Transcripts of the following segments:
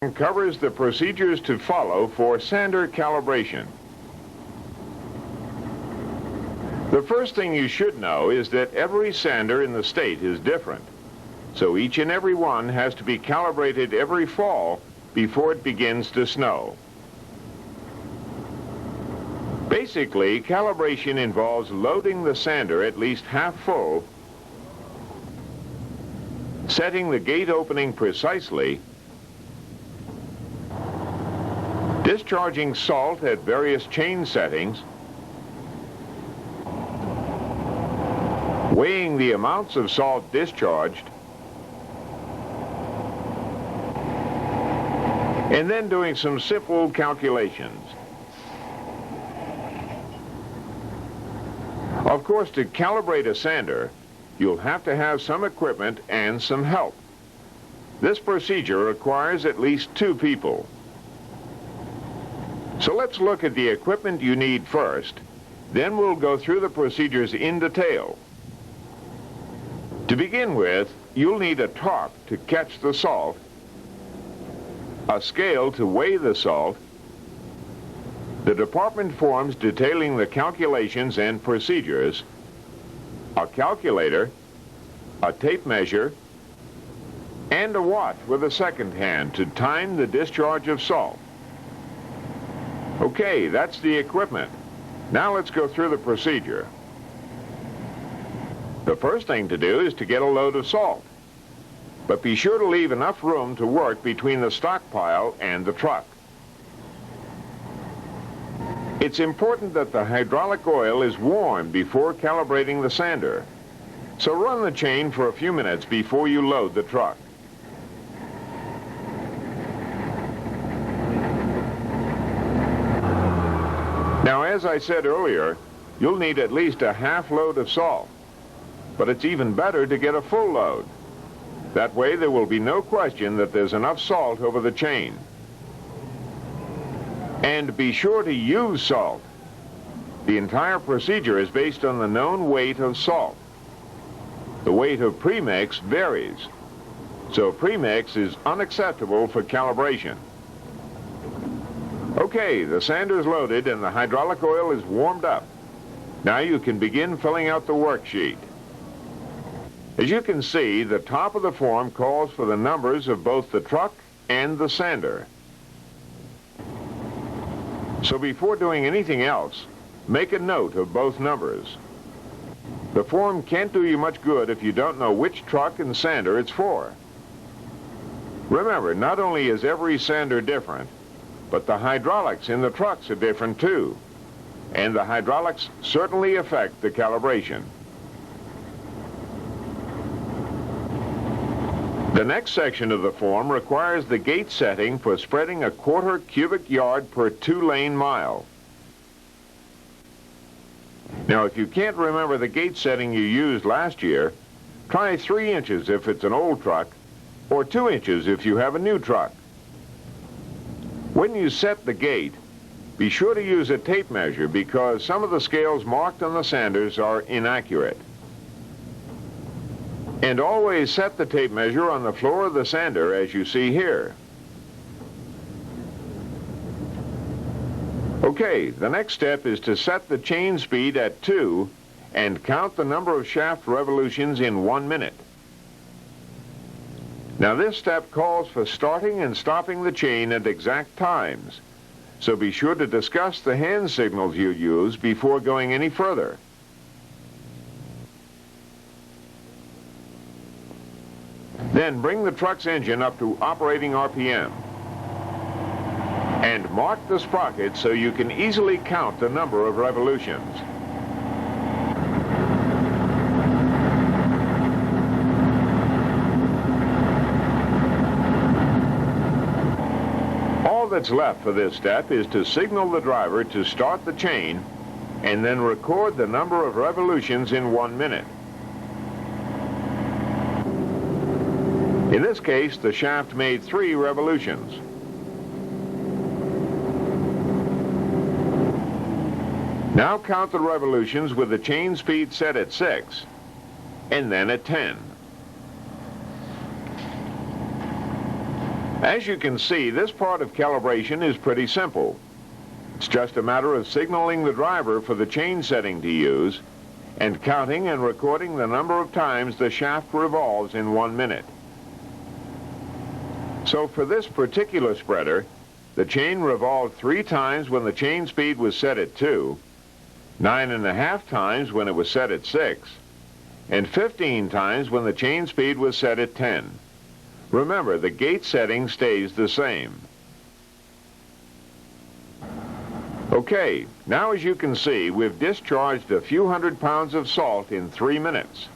covers the procedures to follow for sander calibration. The first thing you should know is that every sander in the state is different, so each and every one has to be calibrated every fall before it begins to snow. Basically, calibration involves loading the sander at least half full, setting the gate opening precisely, discharging salt at various chain settings, weighing the amounts of salt discharged, and then doing some simple calculations. Of course, to calibrate a sander, you'll have to have some equipment and some help. This procedure requires at least 2 people. So let's look at the equipment you need first, then we'll go through the procedures in detail. To begin with, you'll need a tarp to catch the salt, a scale to weigh the salt, the department forms detailing the calculations and procedures, a calculator, a tape measure, and a watch with a second hand to time the discharge of salt. Okay, that's the equipment. Now let's go through the procedure. The first thing to do is to get a load of salt, but be sure to leave enough room to work between the stockpile and the truck. It's important that the hydraulic oil is warm before calibrating the sander, so run the chain for a few minutes before you load the truck. Now, as I said earlier, you'll need at least a half load of salt, but it's even better to get a full load. That way there will be no question that there's enough salt over the chain. And be sure to use salt. The entire procedure is based on the known weight of salt. The weight of premix varies, so premix is unacceptable for calibration. Okay, the sander's loaded and the hydraulic oil is warmed up. Now you can begin filling out the worksheet. As you can see, the top of the form calls for the numbers of both the truck and the sander. So before doing anything else, make a note of both numbers. The form can't do you much good if you don't know which truck and sander it's for. Remember, not only is every sander different, but the hydraulics in the trucks are different too, and the hydraulics certainly affect the calibration. The next section of the form requires the gate setting for spreading a 1/4 cubic yard per 2-lane mile. Now, if you can't remember the gate setting you used last year, try 3 inches if it's an old truck, or 2 inches if you have a new truck. When you set the gate, be sure to use a tape measure because some of the scales marked on the sanders are inaccurate. And always set the tape measure on the floor of the sander as you see here. Okay, the next step is to set the chain speed at 2 and count the number of shaft revolutions in 1 minute. Now this step calls for starting and stopping the chain at exact times, so be sure to discuss the hand signals you use before going any further. Then bring the truck's engine up to operating RPM. And mark the sprocket so you can easily count the number of revolutions. All that's left for this step is to signal the driver to start the chain and then record the number of revolutions in 1 minute. In this case, the shaft made 3 revolutions. Now count the revolutions with the chain speed set at 6, and then at 10. As you can see, this part of calibration is pretty simple. It's just a matter of signaling the driver for the chain setting to use and counting and recording the number of times the shaft revolves in 1 minute. So for this particular spreader, the chain revolved 3 times when the chain speed was set at 2, 9.5 times when it was set at 6, and 15 times when the chain speed was set at 10. Remember, the gate setting stays the same. Okay, now as you can see, we've discharged a few hundred pounds of salt in 3 minutes.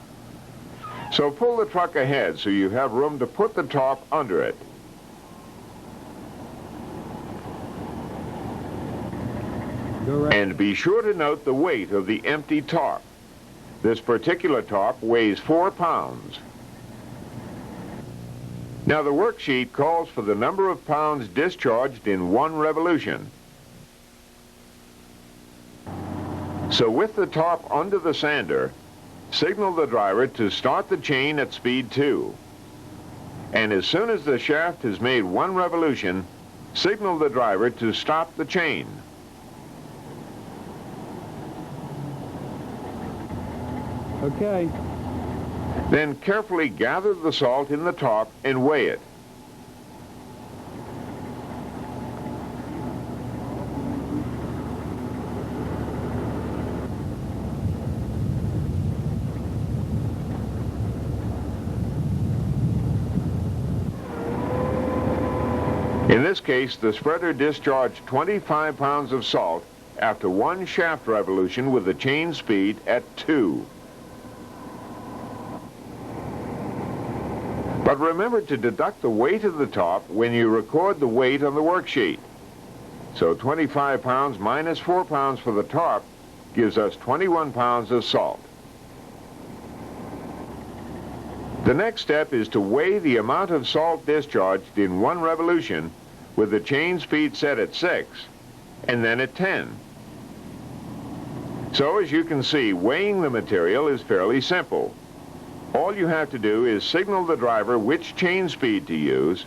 So pull the truck ahead so you have room to put the top under it. And be sure to note the weight of the empty top. This particular top weighs 4 pounds. Now the worksheet calls for the number of pounds discharged in 1 revolution. So with the top under the sander, signal the driver to start the chain at speed 2. And as soon as the shaft has made 1 revolution, signal the driver to stop the chain. Okay. Then carefully gather the salt in the top and weigh it. In this case, the spreader discharged 25 pounds of salt after 1 shaft revolution with the chain speed at 2. But remember to deduct the weight of the top when you record the weight on the worksheet. So 25 pounds minus 4 pounds for the top gives us 21 pounds of salt. The next step is to weigh the amount of salt discharged in 1 revolution with the chain speed set at 6 and then at 10. So as you can see, weighing the material is fairly simple. All you have to do is signal the driver which chain speed to use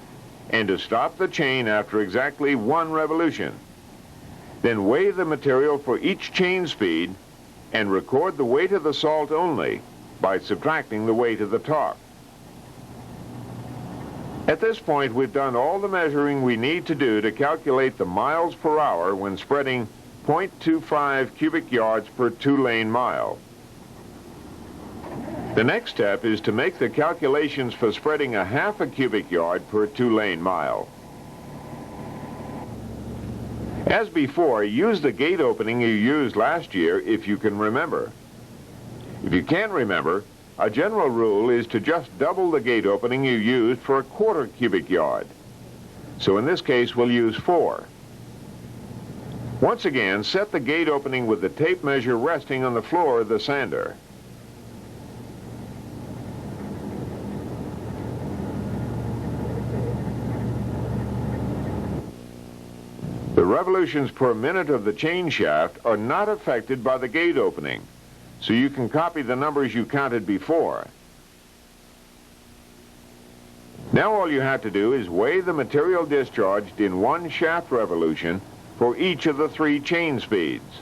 and to stop the chain after exactly 1 revolution. Then weigh the material for each chain speed and record the weight of the salt only by subtracting the weight of the top. At this point, we've done all the measuring we need to do to calculate the miles per hour when spreading 0.25 cubic yards per 2-lane mile. The next step is to make the calculations for spreading a half a cubic yard per 2-lane mile. As before, use the gate opening you used last year if you can remember. If you can't remember, a general rule is to just double the gate opening you used for a 1/4 cubic yard. So in this case, we'll use 4. Once again, set the gate opening with the tape measure resting on the floor of the sander. The revolutions per minute of the chain shaft are not affected by the gate opening, so you can copy the numbers you counted before. Now all you have to do is weigh the material discharged in 1 shaft revolution for each of the 3 chain speeds.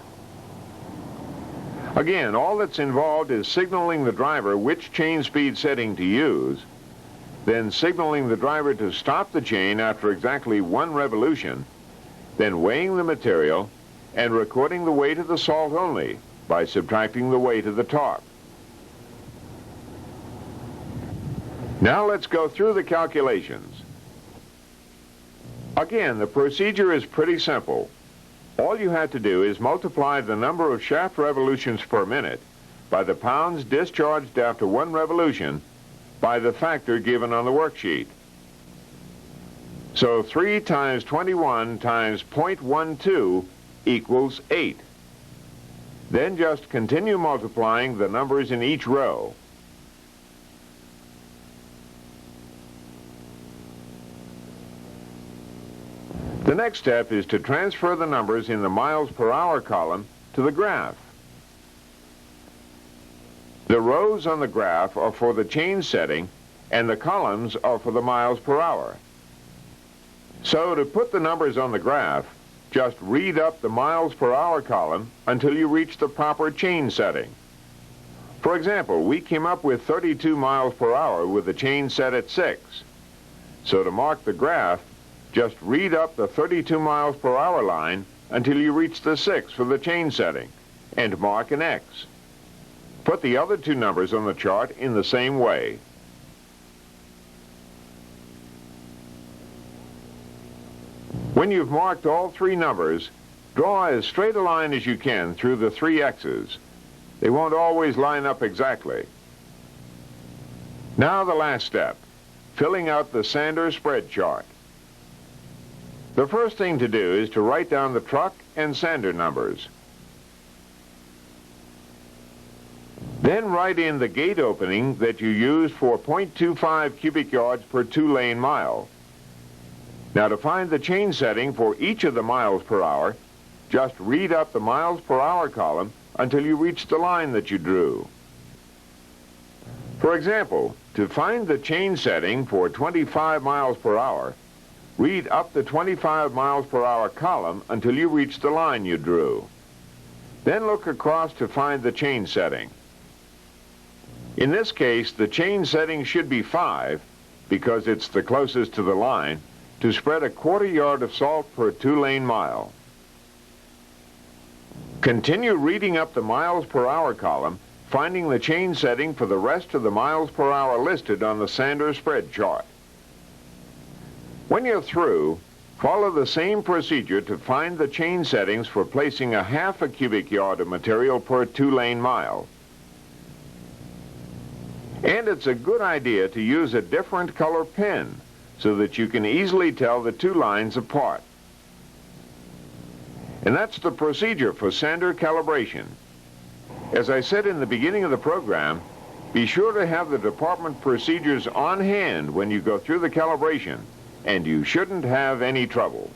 Again, all that's involved is signaling the driver which chain speed setting to use, then signaling the driver to stop the chain after exactly 1 revolution, then weighing the material and recording the weight of the salt only by subtracting the weight of the top. Now let's go through the calculations. Again, the procedure is pretty simple. All you have to do is multiply the number of shaft revolutions per minute by the pounds discharged after 1 revolution by the factor given on the worksheet. So 3 times 21 times 0.12 equals 8. Then just continue multiplying the numbers in each row. The next step is to transfer the numbers in the miles per hour column to the graph. The rows on the graph are for the chain setting and the columns are for the miles per hour. So to put the numbers on the graph, just read up the miles per hour column until you reach the proper chain setting. For example, we came up with 32 miles per hour with the chain set at 6. So to mark the graph, just read up the 32 miles per hour line until you reach the 6 for the chain setting, and mark an X. Put the other two numbers on the chart in the same way. When you've marked all three numbers, draw as straight a line as you can through the three X's. They won't always line up exactly. Now the last step, filling out the sander spread chart. The first thing to do is to write down the truck and sander numbers. Then write in the gate opening that you used for 0.25 cubic yards per 2-lane mile. Now to find the chain setting for each of the miles per hour, just read up the miles per hour column until you reach the line that you drew. For example, to find the chain setting for 25 miles per hour, read up the 25 miles per hour column until you reach the line you drew. Then look across to find the chain setting. In this case, the chain setting should be 5, because it's the closest to the line, to spread a 1/4 yard of salt per 2-lane mile. Continue reading up the miles per hour column, finding the chain setting for the rest of the miles per hour listed on the sander spread chart. When you're through, follow the same procedure to find the chain settings for placing a 1/2 cubic yard of material per 2-lane mile. And it's a good idea to use a different color pen so that you can easily tell the two lines apart. And that's the procedure for sander calibration. As I said in the beginning of the program, be sure to have the department procedures on hand when you go through the calibration, and you shouldn't have any trouble.